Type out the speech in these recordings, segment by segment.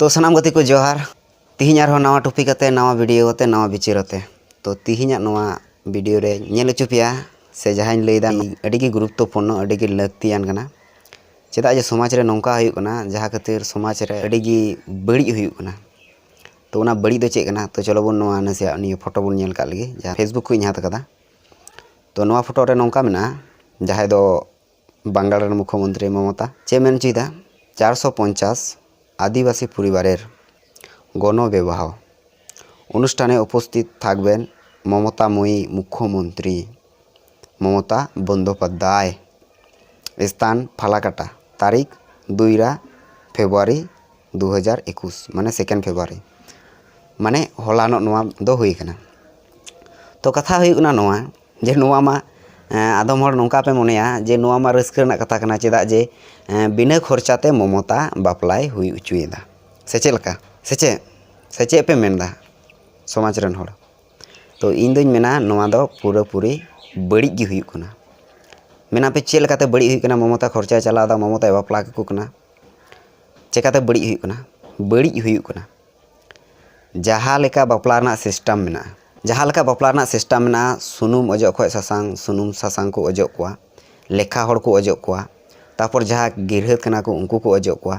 तो सानाम गति को जोहार तिहिं आरो नवा टॉपिक आते नवा वीडियो आते नवा विचार आते तो तिहिं नवा वीडियो रे नेल हचो पेया से जहां लैदा अड़ी गे गुरुत्वपूर्ण अड़ी गे लाक्तियान कना चेदा जे समाज रे नोंका हुयुग कना जहां खातिर समाज रे अड़ी गे बड़ी हुयुग कना तो उना बड़ी दो चेक कना तो चलो बन नवा नसे नियो फोटो बन नेल का लगी जहां फेसबुक को हाथ कदा तो नवा फोटो रे नोंका मेना जहां दो बांगाल मुख्यमंत्री ममता चे मेन चीदा 450 आदिवासी परिवारेर गणविवाह अनुष्ठाने उपस्थित थाकबेन ममतामयी मुख्यमंत्री ममता बंदोपाध्याय स्थान फालाकाटा तारीख 2 फेब्रुआरी 2021 माने 2 फेब्रुआरी माने हलानो नोवा दो हुई कना तो कथा हुई कना नोवा जे नोवा मा आदम हर नोंका पे मनेया जे नोवा मा रस्क रना कथा कना चेदा जे बिना खर्चाते ममता बापलाय हुई उचुएदा से चेलका से चे पे मेनदा समाज रन हर तो इन दुñ मेना नोवा दो पूरा पूरी बड़ी गी हुई कना मेना पे चेलकाते बड़ी हुई कना ममता खर्चा चलादा ममता बापला को कना चेकाते बड़ी हुई कना जहाँ लेका बापला रना सिस्टम मेना जहाँ लेका बापला रना सिस्टम मेना सुनुम अजो खय सासांग सुनुम सासांग को अजो कोआ लेखा हर को अजो कोआ तापर जहाँ गिरहत कना को उनको को अजो कोआ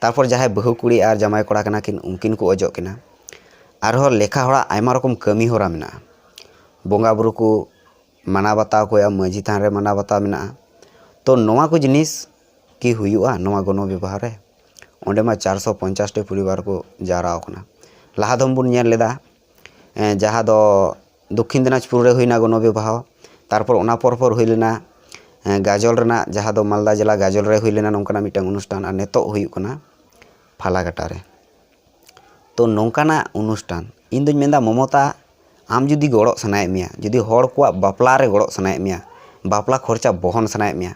तापर जहाँ बहु कुड़ी और जमाई कोड़ा कना किन उनकिन को अजो किना आरो लेखा हड़ा आयमा रकम कमी होरा मेना बोंगा बुरु को माना बताव को माझी थान रे माना बताव मेना तो नोवा को जिनिस की हुयुआ नोवा गण विवाह रे ओंडे मा 450 टे परिवार को जाराव कना लाहा दम बुन नेल लेदा जहाँ दो दक्षिण दिनाजपुर रे हुईना गण विवाह तारपर ओना पर हुई लेना गाजल रेना जहाँ दो मालदा जिला गाजल रे हुई लेना नोंकाना मिटांग अनुष्ठान और नेतो हुयुग कना फालाकाटा रे तो नोंकाना अनुष्ठान इन दुñ मेंदा ममता आम जुदी गड़ो सनाए मिया जुदी हर को बापला रे गड़ो सनाए मिया बापला खर्चा बहन सनाए मिया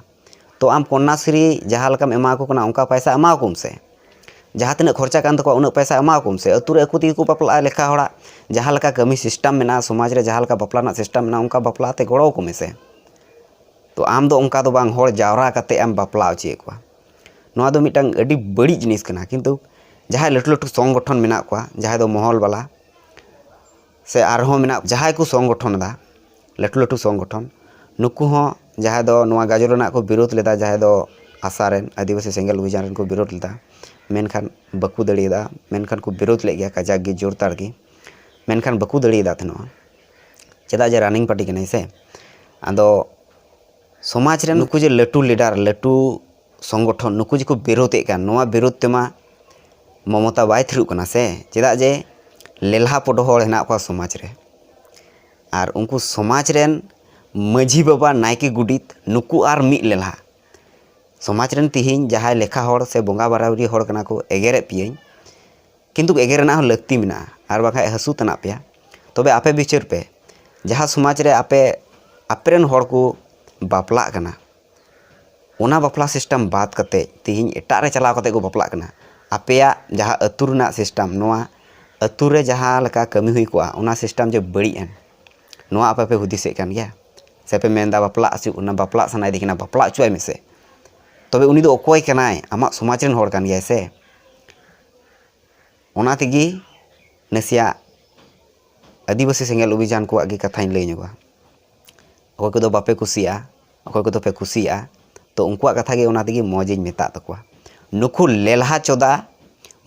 तो आम कन्याश्री जहाँ लकाम एमा को कना उनका पैसा एमा कुम से जहाँ तीन खर्चा कान तको उन पैसा एमा कुम से अतुरे अकु ती को बापला लेखा हड़ा जहाँ लका कमी सिस्टम मेना समाज रे जहाँ लका बापला ना सिस्टम मेना उनका बापला ते गड़ो को से तो आम दो उनका दो बांग हर जावरा काते आम बापला उचिए को नोआ दो मिटांग अडी बड़ी जिनिस कना किंतु जहाँ लटू लटू संगठन मेना को जहाँ दो महल वाला से आरहों मेना जहाँ को संगठन दा लटू लटू संगठन नुकु हो जहाँ दो नोआ गाजल ना को विरोध लेदा जहाँ दो आसारेन आदिवासी सेंगल अभियान को विरोध लेदा मेनखान बकु दड़ीदा मेनखान को विरोध ले गया काजाक गी जोरतार गी मेनखान बकु दड़ीदा थनो चेदा जे रनिंग पार्टी कने से आदो समाज रे नुकु जे लटू लीडर लटू संगठन नुकु जे को विरोधे का नोआ विरोध तेमा ममता बाय थ्रु कना से चेदा जे लेलहा पडो हर हेना को समाज रे आर उनको समाज रेन माझी बाबा नायके गुडित नुकु आर मिट लेलहा समाज रेन तिहिं जहाँ लेखा हर से बोंगा बारावरी हर कना को एगेरे पियें किंतु एगेरना हो लगती मेना आर बाखा हसू तना पेया तबे आपे बिचार पे जहाँ समाज रे आपे आपेरन हर को बापला कना ओना बापला सिस्टम बात कते तिहिं एटा रे चलाव कते को बापला कना आपेया जहाँ अतु रना सिस्टम नोआ अतु रे जहाँ लका कमी हुई कोआ ओना सिस्टम जे बड़ी एन नोआ आपे पे हुदिसे कान गया से पे मेंदा बापला आसि ओना बापला सनाय दिकिना बापला चुआय मेसे तबे उनी दो अकोय कनाय आमा समाज रेन हर कान गया से ओना तिगी नसिया आदिवासी सेंगल अभियान को आगे कथाइन लई नगवा अकोय को दो बापे कुसिया अकोय को दो पे कुसिया तो उनकुआ कथा गे ओना तिगी मौजिन मेता तकवा नुकु लेलहा चोदा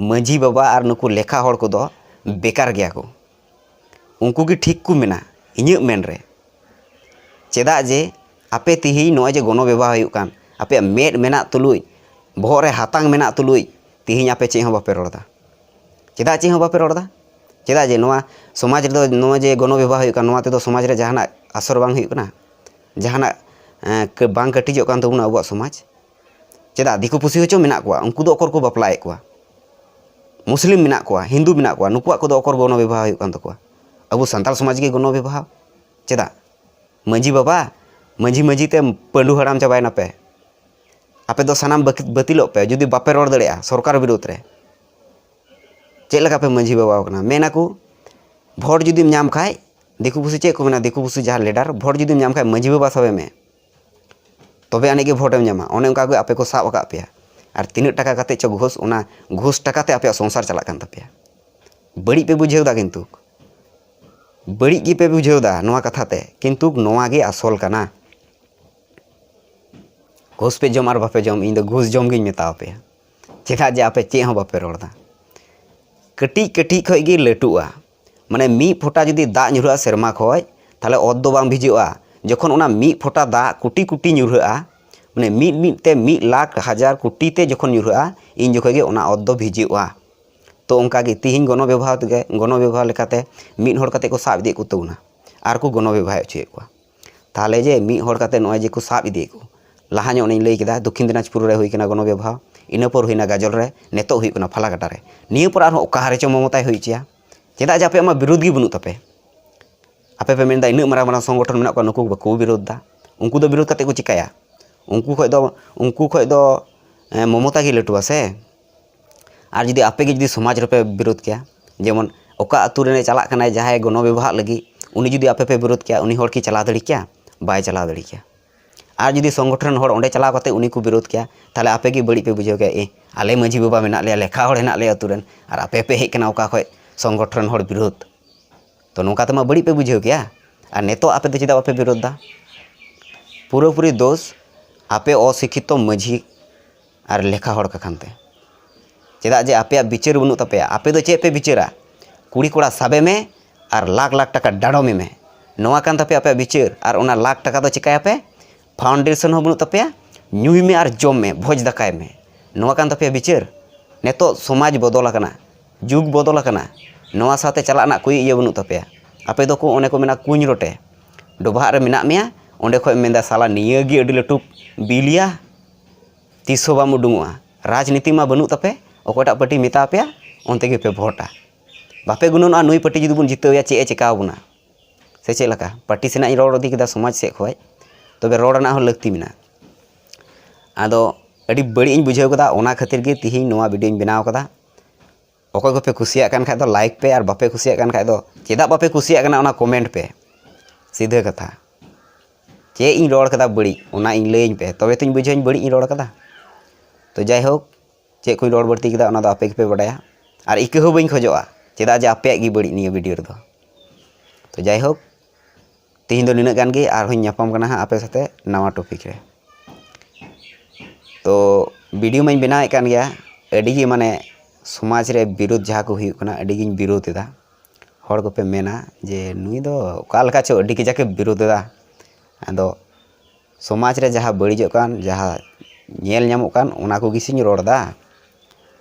माझी बाबा और नुकु लेखा हर को दो बेकार गया को उनको की ठीक को मेना इᱧ मेन रे चेदा जे आपे तिही नोय जे गण विवाह हुयुग कान आपे मेड मेना तुलुय बहरे हातांग मेना तुलुय तिही आपे चे हो बापे रोड़दा चेदा चे हो बापे रोड़दा चेदा जे नोआ समाज रे दो नोय जे गण विवाह हुयुग कान नोआ ते दो समाज रे जहाना असर बांग हुयुग कना जहाना बांग कटिजो कान तबुना अबुआ समाज चेदा दिकु पुसी होचो मेना कोआ उनको दो अकर को बापलाए कोआ मुस्लिम मेना कोआ हिंदू मेना कोआ नुकुआ को दो अकर गण विवाह हुयुग कान तकोआ अबु संताल समाज के गण विवाह चेदा माझी बाबा माझी ते पंडू हराम चाबायना पे आपे दो सानाम बतिलो पे जुदी बापे रोड दड़ेया सरकार विरोध रे चेक लगा पे माझी बाबा कना मेना को भोट जुदी नाम खाय दिकु पुसी चेक को मेना दिकु पुसी जहाँ लीडर भोट जुदी नाम खाय माझी बाबा सबे में तबे आने के भोट एम नामा ओने उनका आपे को साब अका पेया और तीन टाका काते चो घोष ओना घोष टाकाते आपे संसार चला कान तपेया बड़ी पे बुझेवदा किन्तु बड़ी गी पे बुझेवदा नोआ कथाते किन्तु नोआ गे आसल काना घोष पे जम और बापे जम इन घोष जम गिन मेताव पे चेदा जे आपे चे हों बापे रोड़ा कटी कटी खय गे लटुआ माने मी फोटा जुदी दा ᱧᱩᱨᱦᱟᱹᱜᱼᱟ सेरमा खय ताले ओद दो बांग भिजुआ जखन ओना मी फोटा दा कुटी कुटी ᱧᱩᱨᱦᱟᱹᱜᱼᱟ माने मीट मीट ते 1 लाख हजार कोटी ते जखन ᱧᱩᱨᱦᱟᱹᱜᱼᱟ इन जखन गे ओना ओद दो भिजुआ तो उनका गे तिहिन गण व्यवहार लेकाते मीट हड़ काते को साब इदी को तउना आर को गण व्यवहार अचुए को ताले जे मीट हड़ काते नय जे को साब इदी को लाहा ᱧᱚᱜ ᱞᱟᱹᱭ ᱠᱮᱫᱟ दक्षिण दिनाजपुर रे हुई कना गण व्यवहार इन पर हुईना गाजल रे नेतो हुई कना फालाकाटा रे निय पर आर ओका हारे च ममताय हुई चिया चेदा जे आपे मा विरोध गी बनु तपे आपे पे मेनदा इन मारा मारा संगठन मेना को नुकु बको विरोध दा उनको दो विरोध काते को चिकाया उनको खय दो ममता गी लटुआ से और जुदी आपे गे जुदी समाज रे पे विरोध किया जेमन ओका अतु रे चला कना जहाय गण व्यवहार लगी उनी जुदी आपे पे विरोध किया उनी हड़ की चला दड़ी किया बाय चला दड़ी किया और जुदी संगठन हड़ ओंडे चलाव काते उनी को विरोध किया ताले आपे गे बड़ी पे बुझेव के आले माझी बाबा मेना ले लेखा हड़ हेना ले अतु रेन और आपे पे हेज कना ओका खय संगठन हड़ विरोध तो नौका तमा बड़ी पे बुझेव किया और नेतो आपे दो चेदा बापे विरोध दा पूरापूरी दोष आपे अशिक्षित माझी और लेखा हड़ काखानते चेदा जे आपे विचार बनु तपेया आपे दो चे पे विचारा कुड़ी कोड़ा साबे में और लाख लाख टाका डाड़ोमे में नोआ कान तपे आपे विचार और ओना लाख टाका दो चिकाया पे फाउंडेशन हो बनु तपेया ᱧᱩᱭ में और जम में भोज दाकाय में नोआ कान तपेया विचार नेतो समाज बदल आकना जुग बदल आकना नोआ साथे चलाना कोई इया बनु तपेया आपे दो को ओने को मेना कुኝ रोटे डोभा रे मेना मेया ओंडे खय मेंदा साला निया गी अडी लटू बिलिया तीसो बाम उडुंगआ राजनीति मा बनु तपे ओकोटा पार्टी मेता पेया ओनते गे पे भोटा बापे गुनना नुई पार्टी जुदी बुन जितवेया चे चिकाव बुना से चे लका पार्टी सेना इ रोड दी केदा समाज से खय तबे रोडना हो लगती मेना आदो अडी बड़ी इन बुझाव कदा ओना खातिर गे तिहिन नोआ वीडियो इन बनाव कदा ओको पे खुशिया कान खाय दो लाइक पे और बापे खुशिया कान खाय दो चेदा बापे खुशिया काना ओना कमेंट पे सीधे कथा चे इन रोड कदा बड़ी ओना इन लेइन पे तबे तो इन बुझाव इन बड़ी इन रोड कदा तो जाय हो चे कोई रोड बढ़ती कदा ओना दो आपे पे बडाया और इके हो बइन खोजोआ चेदा जे आपे गी बड़ी निया वीडियो रे दो तो जाय हो तिहिन दो निना गान गे आर होई न्यापाम कना आपे साथे नवा टॉपिक रे तो वीडियो में बनाए कान गया अडी गी माने समाज रे विरोध जहाँ को हुई कना अडी गिन विरोध एदा हड़ को पे मेना जे नुई दो का लका चो अडी के जाके विरोध एदा आदो समाज रे जहाँ बड़ीजो कान जहाँ नेल ᱧᱟᱢᱚᱜ कान ओना को गिसिन रोड़दा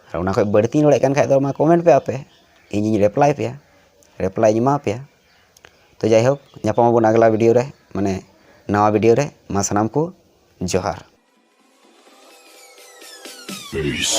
और ओना खय बड़ती रोड़े कान खाय दो मा कमेंट पे आपे इन रिप्लाई पे रिप्लाई मा पे तो जाय हो ᱧᱟᱯᱟᱢ अगला वीडियो रे माने नवा वीडियो रे मा सनाम को जोहार Peace.